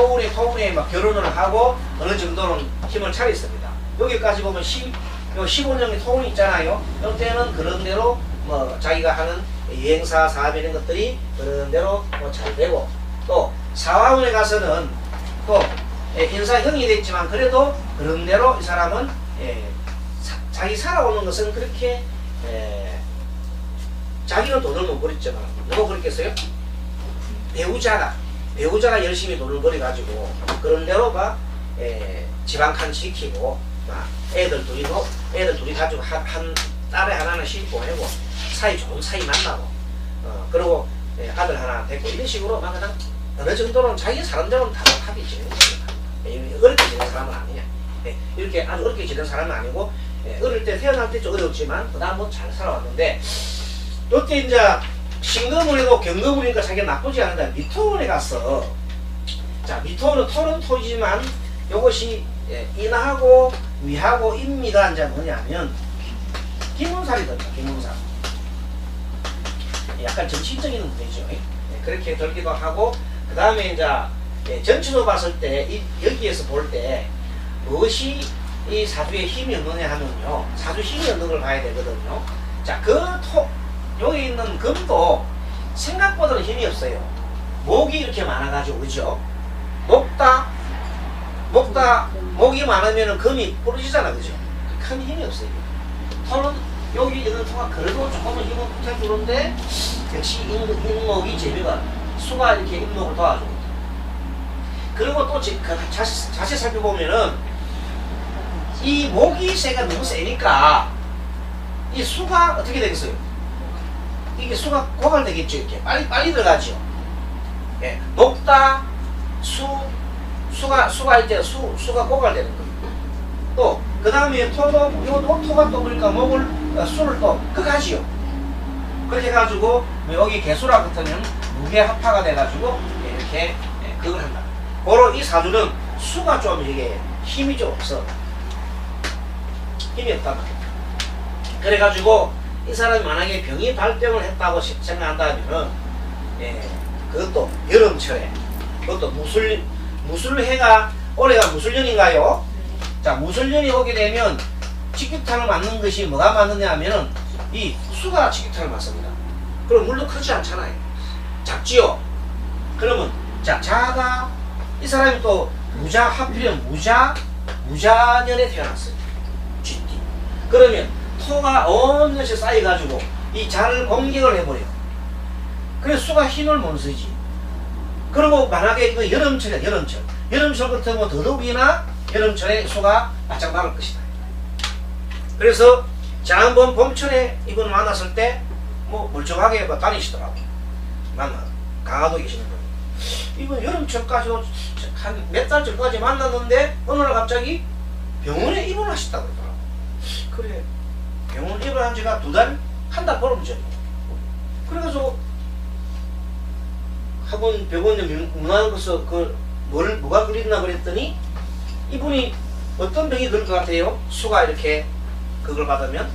토운에 막 결혼을 하고 어느 정도는 힘을 차렸습니다. 여기까지 보면 15년의 토운이 있잖아요. 이때는 그런 대로 뭐 자기가 하는 여행사 사업 이런 것들이 그런 대로 뭐 잘 되고, 또 사화원에 가서는 또 인사형이 됐지만 그래도 그런 대로 이 사람은 자기 살아오는 것은 그렇게 자기는 돈을 못 벌었지만 누가 벌었겠어요? 배우자가 열심히 돈을 벌어가지고 그런 대로 막 지방칸 시키고 막 애들 둘이 가지고 한 딸에 하나는 싣고 보내고 좋은 사이 만나고 그리고 아들 하나 됐고 이런 식으로 막 그냥 어느 정도는 자기 사람들은 다급하게 지내는 겁니다. 어렵게 지낸 사람은 아니냐. 이렇게 아주 어렵게 지낸 사람은 아니고 어릴 때 태어날 때 좀 어려웠지만 그다음 뭐 잘 살아왔는데, 이때 이제 신금운이고 경금운이니까 자기가 나쁘지 않은데 미토운에 갔어. 자, 미토운은 토는 토지만 이것이 인하고 위하고 인미가 이제 뭐냐면 김운살이 든다. 김운살. 약간 정치적인 문제죠. 그렇게 들기도 하고, 그 다음에 이제 전체로 봤을 때 여기에서 볼 때 무엇이 이 사주에 힘이 없느냐 하면요, 사주 힘이 없는 걸 봐야 되거든요. 자, 여기 있는 금도 생각보다는 힘이 없어요. 목이 이렇게 많아가지고, 그죠? 목이 많으면 금이 부러지잖아, 그죠? 큰 힘이 없어요. 토는 여기 있는 토가 그래도 조금은 힘을 붙여주는데, 역시 인목이 재미가, 수가 이렇게 인목을 도와주고. 그리고 또 자세히 살펴보면은, 이 목이 세가 너무 세니까, 이 수가 어떻게 되겠어요? 이게 수가 고갈되겠죠. 이렇게 빨리 들어가죠. 목다 수가 이제 수가 고갈되는 거예요. 또 그 다음에 토가 또 그러니까 수를 또 끄가지요. 그렇게 해가지고 여기 개수라 같으면 무게 합파가 돼가지고 이렇게 그걸 한다. 바로 이 사주는 수가 좀 이게 힘이 좀 없어. 힘이 없단 말이야. 그래가지고 이 사람이 만약에 병이 발병을 했다고 생각한다면, 그것도 여름철에, 그것도 무술해가, 올해가 무술년인가요? 자, 무술년이 오게 되면 직격탄을 맞는 것이 뭐가 맞느냐 하면은 이 수가 직격탄을 맞습니다. 그럼 물도 크지 않잖아요. 작지요? 그러면, 자가, 이 사람이 또 하필이면 무자년에 태어났어요. 쥐띠. 그러면 토가 온 것이 쌓여가지고 이 자를 공격을 해버려요. 그래서 수가 힘을 못 쓰지. 그리고 만약에 그 여름철 같으면 더더욱이나 여름철에 수가 바짝 나갈 것이다. 그래서 지난번 봄철에 이분 만났을 때 뭐 멀쩡하게 다니시더라고. 강화도 계시는 분. 이분 여름철까지 한 몇 달 전까지 만났는데 어느 날 갑자기 병원에 입원하셨다고 그러더라고. 그래, 병원 입원한 지가 한 달 보름 전이에요. 그래가지고 학원 병원에 문화에서 뭐가 걸렸나 그랬더니 이분이 어떤 병이 그럴 것 같아요? 수가 이렇게 그걸 받으면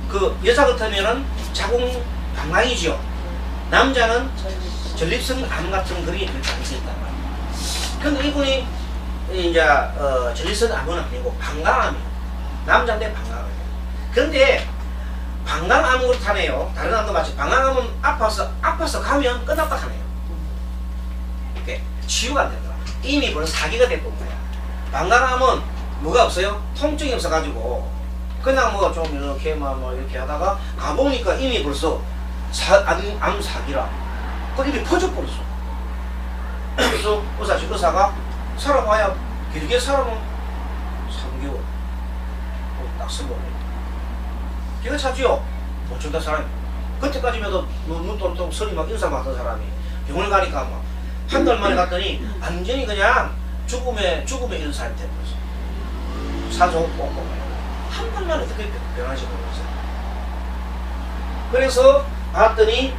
그 여자 같으면은 자궁 방광이죠. 남자는 전립선 암 같은 그런 게 될 가능성이 있단 말이에요. 근데 이분이 이제 전립선 암은 아니고 방광암이에요. 남자인데 방광암이에요. 근데 방광암은 그렇다네요. 다른 암도 마치 방광암은 아파서 가면 끝났다 하네요. 이렇게 치유가 안 된다. 이미 벌써 사기가 됐던 거야. 방광암은 뭐가 없어요? 통증이 없어가지고 그냥 뭐 좀 이렇게 뭐 이렇게 하다가 가보니까 이미 벌써 암 사기라. 그 이미 퍼져버렸어. 그래서 의사가 살아봐야 길게 살아면 3개월 딱 쓰고 기가 차지요. 어쩌다 사람이 그때까지면 눈 똘똘 서리 막 인사 맡은 사람이 병원을 가니까 막 한 달 만에 갔더니 완전히 그냥 죽음의 인사한테 돼버렸어. 사정 없고 한 달 만에 어떻게 변하지 모르겠어요. 그래서 봤더니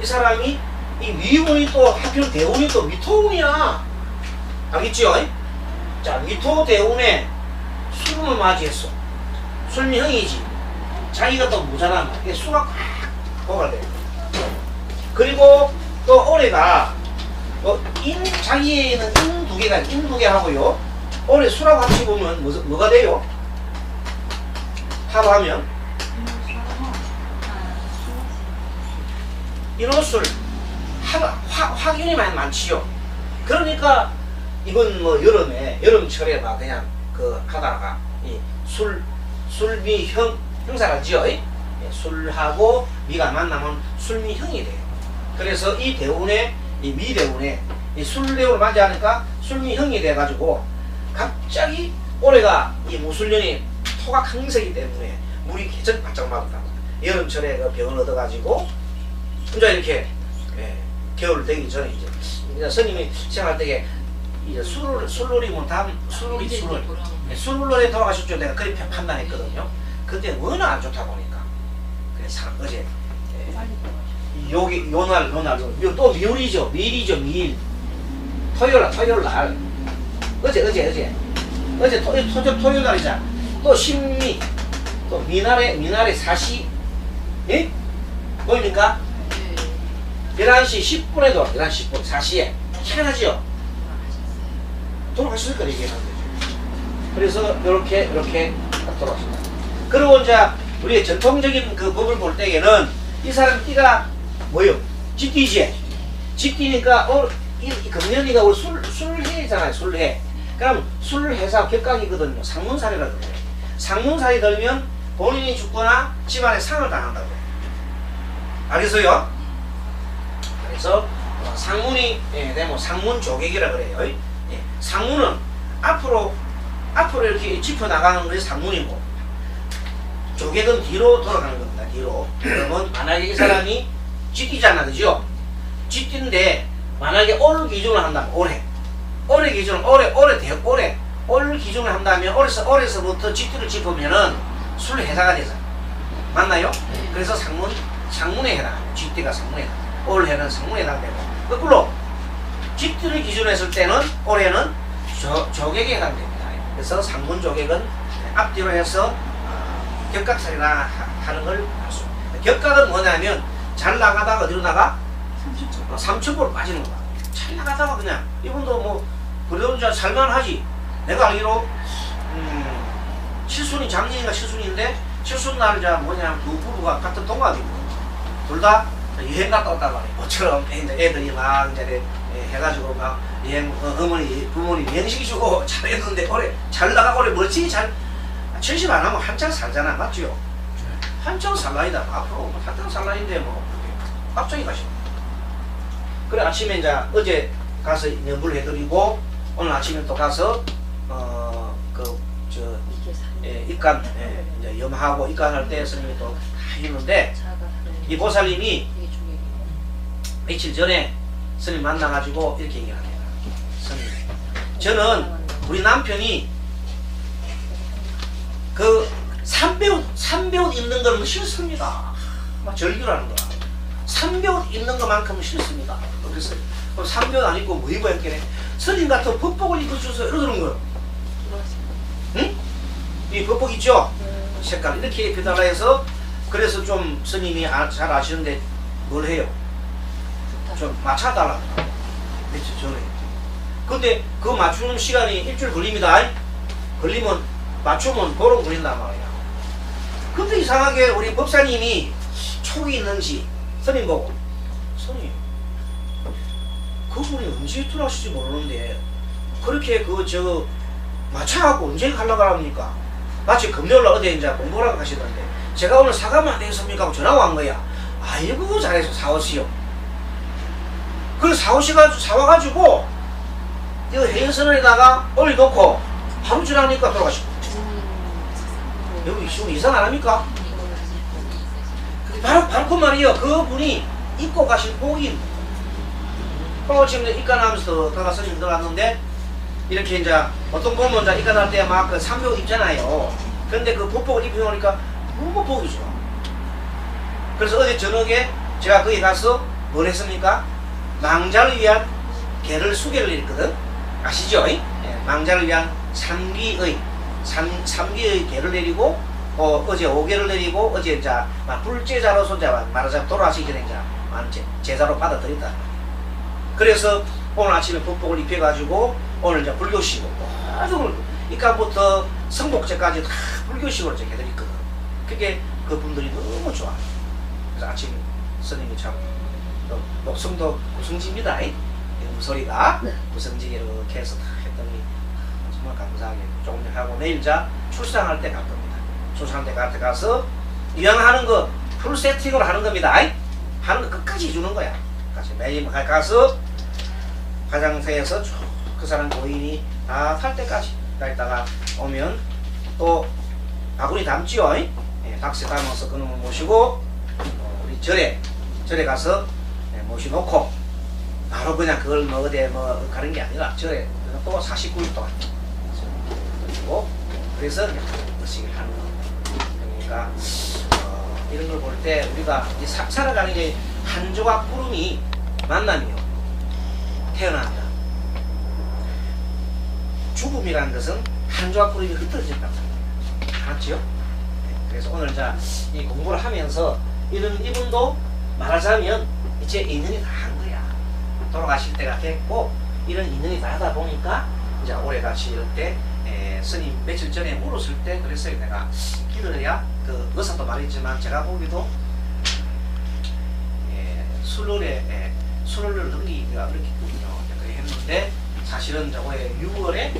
이 사람이 이 위운이 또 하필 대운이 또 미토운이야. 알겠지요? 자, 미토 대운에 수금을 맞이했어. 술미형이지. 자기가 또 모자란 수가 꽉 고갈돼. 그리고 또 올해가 자기에는 인 두 개가 인 두 개 하고요. 올해 수라고 합치 보면 뭐가 돼요? 합하면 인호술 확연히 많지요. 그러니까 이번 뭐 여름철에 막 그냥 그 하다가 이 술미형 형사가 지어 술하고 미가 만나면 술미형이 돼요. 그래서 이 대운에 이 미대운에 이 술대운을 맞이하니까 술미형이 돼가지고 갑자기 올해가 이 무술년이 토가 강세이기 때문에 물이 계속 바짝 마른다. 여름철에 그 병을 얻어가지고 혼자 이렇게 겨울 되기 전에 이제 스님이 생활 때에 이제 술놀이면 다음 술놀이 돌아가셨죠. 내가 그렇게 판단했거든요. 그때 워낙 안 좋다 보니까 그래서 어제 요날 또 미일이죠. 미일 토요일 날 어제 토요일 날이자 또 신미 또 미날의 사시 예? 보입니까? 11시 10분에도 11시 10분 4시에 희한하죠? 돌아가셨을 거라 얘기하는 거죠. 그래서 이렇게 돌아가신다. 그리고 이제 우리의 전통적인 그 법을 볼 때에는 이 사람 띠가 뭐요? 쥐띠지. 쥐띠니까 금년이가 우리 술해잖아요. 술해. 그럼 술해사 격강이거든요. 상문살이라 그래요. 상문살이 들면 본인이 죽거나 집안에 상을 당한다고. 알겠어요? 그래서 상문이 되면 상문 조객이라 그래요. 상문은 앞으로 이렇게 짚어 나가는 것이 상문이고 조객은 뒤로 돌아가는 겁니다. 뒤로. 그러면 만약에 이 사람이 쥐띠잖아, 그죠? 쥐띠인데 만약에 올 기준을 한다면 올해 기준 올 기준을 한다면 올해서부터 쥐띠를 짚으면은 술 해사가 되잖아. 맞나요? 그래서 상문에 해당합니다. 쥐띠가 상문에 해당합니다. 올해는 상문에 해당되고 거꾸로 쥐띠를 기준으로 했을 때는 올해는 조객에 해당됩니다. 그래서 상문 조객은 앞뒤로 해서 격각살이나 하는 걸 할 수 있습니다. 격각은 뭐냐면 잘 나가다가 어디로 나가? 삼천포로 빠지는 거야. 잘 나가다가 그냥 이분도 뭐 그래도 살만하지. 내가 알기로 칠순이 작년인가 칠순인데 칠순 날 두 부부가 같은 동갑이고 둘 다 여행 갔다 왔단 말이에요. 모처럼 애들이 막 이제 해가지고 막 여행 부모님 여행시키주고 잘했는데 올해 잘 나가고 올해 멀지 잘 70 안 하면 한창 살잖아. 맞죠? 한창 살라이다. 앞으로 한창 살라인데 뭐 갑자기 가시네. 그래 아침에 이제 어제 가서 연불 해드리고 오늘 아침에 또 가서 입간 이제 염하고 입간할 때 스님이 또 다 했는데 이 보살님이 며칠 전에 스님 만나가지고 이렇게 얘기를 합니다. 스님, 저는 우리 남편이 그 삼배옷 입는 거는 싫습니다. 막 절규라는 거야. 삼배옷 입는 것만큼은 싫습니다. 그래서 그럼 삼배옷 안 입고 뭐 입어야 했겠네. 스님 같은 법복을 입어주세요. 이러는 거예요. 응? 이 법복 있죠? 색깔 이렇게 입혀달라 해서 그래서 좀 스님이 잘 아시는데 뭘 해요? 좀 맞춰달라. 며칠 전에. 근데 그 맞추는 시간이 일주일 걸립니다. 걸리면 맞추면 보름 걸린단 말이야. 근데 이상하게 우리 법사님이 촉이 있는지 스님 보고 스님 그분이 언제 돌아오실지 모르는데 그렇게 맞춰갖고 언제 가려고 합니까? 마치 금요일날 어디 이제 공부하러 가시던데 제가 오늘 사가면 안 되겠습니까? 하고 전화가 온 거야. 아이고 잘해서 사오시오. 그래서 사와가지고 이거 해연선언에다가 올려놓고 하루 지나니까 돌아가시고 여기 지금 이상 안 합니까? 바로 그 말이에요. 그분이 입고 가신 복이 지금 입간하면서 들어가 스님 들어갔는데 이렇게 이제 어떤 보면 이제 입간할 때 막 그 삼복 입잖아요. 근데 그 법복을 입혀놓으니까 너무 복이 좋아. 그래서 어제 저녁에 제가 거기 가서 뭘 했습니까? 망자를 위한 개를 수계를 내렸거든. 아시죠? 망자를 위한 삼기의 개를 내리고 어제 5개를 내리고 어제 이제 불제자로서 이제 말하자면 돌아가시기 전에 이제 제자로 받아들인다. 그래서 오늘 아침에 법복을 입혀가지고 오늘 이제 불교식으로 아주 이까부터 성복제까지 다 불교식으로 제가 해드렸거든. 그게 그분들이 너무 좋아. 그래서 아침 스님이 참 목성도 구성지입니다. 소리가 구성지 이렇게 해서 다 했더니 정말 감사하게 조금 하고 내일 자 출산할 때 갈 겁니다. 출산할 때 가서 이왕하는 거 풀 세팅으로 하는 겁니다. 하는 거 끝까지 해주는 거야. 매일 가서 화장터에서 쭉 그 사람 고인이 다 탈 때까지 있다가 오면 또 바구니 담지요. 박스 담아서 그놈을 모시고 우리 절에 가서 모셔놓고 바로 그냥 그걸 뭐 어디 뭐 가는 게 아니라 절에 또 49일 동안 그리고 그래서 의식을 하는 거. 그러니까 이런 걸 볼 때 우리가 살아가는 게 한 조각 구름이 만나며 태어난다. 죽음이라는 것은 한 조각 구름이 흩어진다고 합니다. 알았죠? 그래서 오늘 자 이 공부를 하면서 이분도 말하자면 이제 인연이 다 한 거야. 돌아가실 때가 됐고 이런 인연이 다 하다 보니까 이제 올해같이 이럴 때 스님 며칠 전에 물었을 때 그랬어요. 내가 기도해야 그 의사도 말했지만 제가 보기도 수월에 넘기기가 어렵겠군요. 그렇게 했는데 사실은 저거에 6월에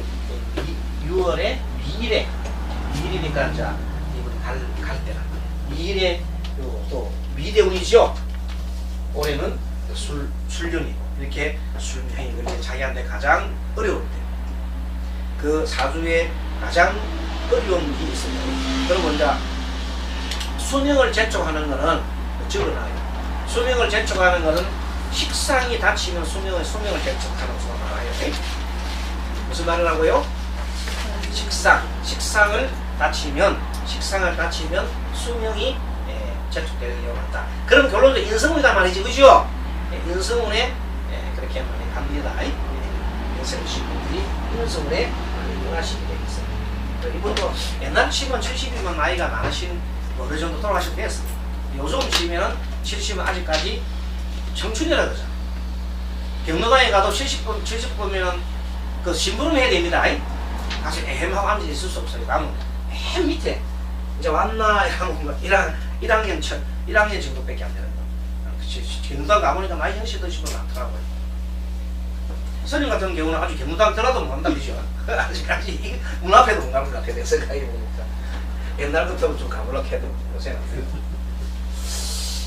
미일이니까 이제 이분이 갈 때라. 미일에 또 미대운이죠. 올해는 술년이고 이렇게 술년이 그렇게 자기한테 가장 어려울 때 그 사주에 가장 어려운 일이 있습니다. 그러면 이제 수명을 재촉하는 거는 적어놔요. 수명을 재촉하는 거는 식상이 닫히면 수명을 재촉하는 수가 나와요. 무슨 말을 하고요? 식상을 닫히면 수명이 재촉되는 경우가 많다. 그럼 결론적으로 인성운이다 말이지, 그죠? 인성운에 그렇게 많이 갑니다. 인생신 분들이 인성운에 많이 응하시게 되겠어요. 이분도 옛날 치면 70이면 나이가 많으신 어느 정도 돌아가시면 됐습니다. 요즘 치면 70은 아직까지 청춘이라 그러죠. 경로당에 가도 70분이면 그 심부름 해야 됩니다. 가서 애매하고 앉아 있을 수 없어요. 가면 맨 밑에 이제 왔나 이러면 1학년 정도밖에 안 되는 거. 경로당 가보니까 나이 형씨 드시면 많더라고요. 스님 같은 경우는 아주 경로당 들어도 못 간다 그죠? 아직까지 문 앞에도 못 가는 것 같아요. 내 생각에 보니까. 옛날부터 좀 가보려고 해도 요새는.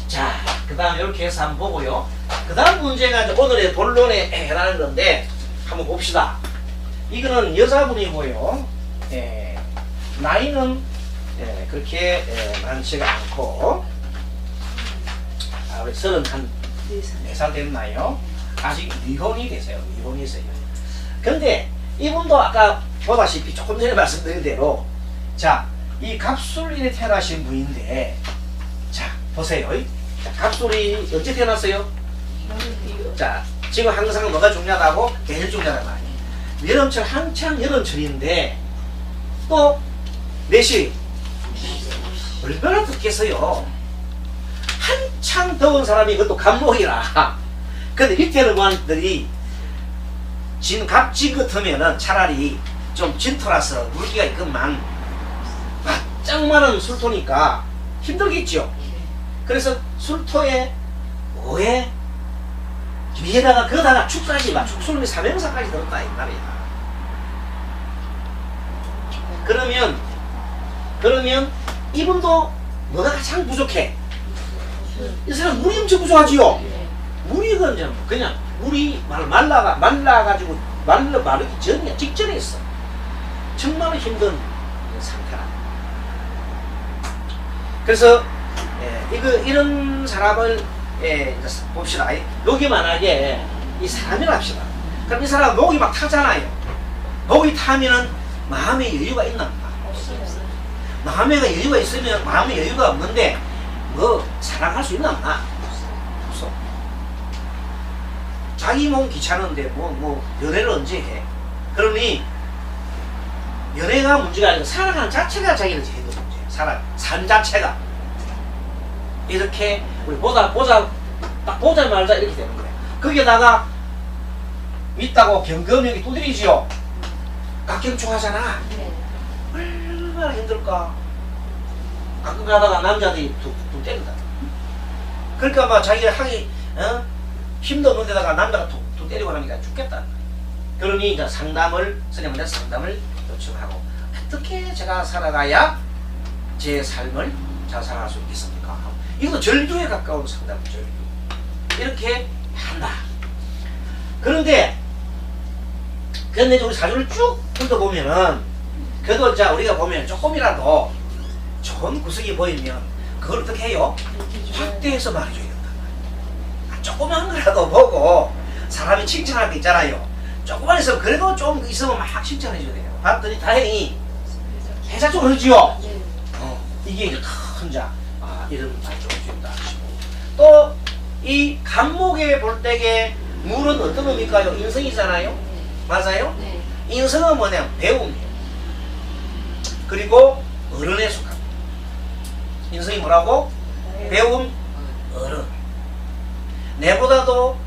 자, 그 다음 이렇게 해서 한번 보고요. 그 다음 문제가 이제 오늘의 본론에 해당하는 건데 한번 봅시다. 이거는 여자분이고요. 나이는 그렇게 많지가 않고 우리 34살 됐나요? 아직 미혼이 되세요. 미혼이세요. 근데 이분도 아까 보다시피 조금 전에 말씀드린 대로 자, 이 갑술일에 태어나신 분인데 자, 보세요. 자, 갑술이 언제 태어났어요? 자, 지금 항상 뭐가 중요하다고? 계절 중요하단 말이에요. 여름철 한창 여름철인데 또 몇 시? 얼마나 덥겠어요. 한창 더운 사람이 그것도 갑목이라. 근데 밑에는 관들이 갑진 같으면은 차라리 좀 진토라서 물기가 있건만 바짝 마른 술토니까 힘들겠죠. 그래서 술토에 오해 위에다가 거다가 축까지 축술미 삼형사까지 들었다 이 말이야. 그러면 이분도 뭐가 가장 부족해? 이 사람 물이 엄청 부족하지요. 물이 그냥 물이 말라가지고 마르기 전이야. 직전에 있어. 정말 힘든 상태라. 그래서 이런 사람을 봅시다. 여기 만약에 이 사람이라 합시다. 그럼 이 사람 목이 막 타잖아요. 목이 타면은 마음의 여유가 있나? 없어요. 마음의 여유가 있으면 마음의 여유가 없는데 뭐 사랑할 수 있나 없나? 없어. 자기 몸 귀찮은데 뭐 연애를 언제 해? 그러니 연애가 문제가 아니고 살아가는 자체가 자기를 제일 문제예요. 삶 자체가 이렇게 우리 보자 딱 보자마자 이렇게 되는 거예요. 거기에다가 믿다고 경건력이 두드리지요. 각경초하잖아. 네. 얼마나 힘들까. 가끔 가다가 남자들이 툭 때린다. 그러니까 막 자기가 하기 힘도 없는 데다가 남자가 툭 때리고 하니까 죽겠다. 그러니 이제 선생님한테 상담을 요청하고, 어떻게 제가 살아가야 제 삶을 잘 살아갈 수 있겠습니까? 이것도 절규에 가까운 상담, 절규. 이렇게 한다. 그런데 우리 사주를 쭉 훑어보면은, 그래도 이제 우리가 보면 조금이라도 좋은 구석이 보이면 그걸 어떻게 해요? 확대해서 말해줘야 된다. 조그만 거라도 보고 사람이 칭찬할 때 있잖아요. 조그만 있으면 그래도 좀 있으면 막 칭찬해줘야 돼요. 봤더니 다행히 해자 좀 흐르지요. 네. 이게 큰 자, 이런 말좀 준다 싶고. 또 이 간목에 볼 때에 물은 어떤 의미일까요? 인성이잖아요. 맞아요? 네. 인성은 뭐냐? 배움이에요. 그리고 어른에 속합니다. 인성이 뭐라고? 배움, 어른. 내보다도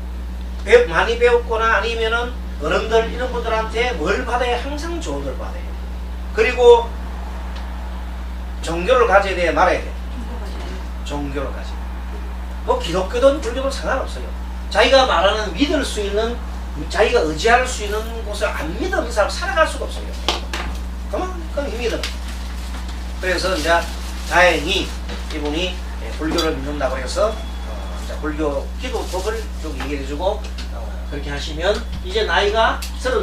많이 배웠거나 아니면은 어른들 이런 분들한테 뭘 받아야 항상 좋은 걸 받아요. 그리고 종교를 가져야 돼, 말아야 돼. 종교를 가져야 돼. 뭐 기독교든 불교든 상관없어요. 자기가 말하는 믿을 수 있는, 자기가 의지할 수 있는 곳을 안 믿는 사람 살아갈 수가 없어요. 그만큼 힘이 들어. 그래서 이제 다행히 이분이 불교를 믿는다고 해서 이제 불교 기도법을 쭉 얘기해주고 그렇게 하시면 이제 나이가 30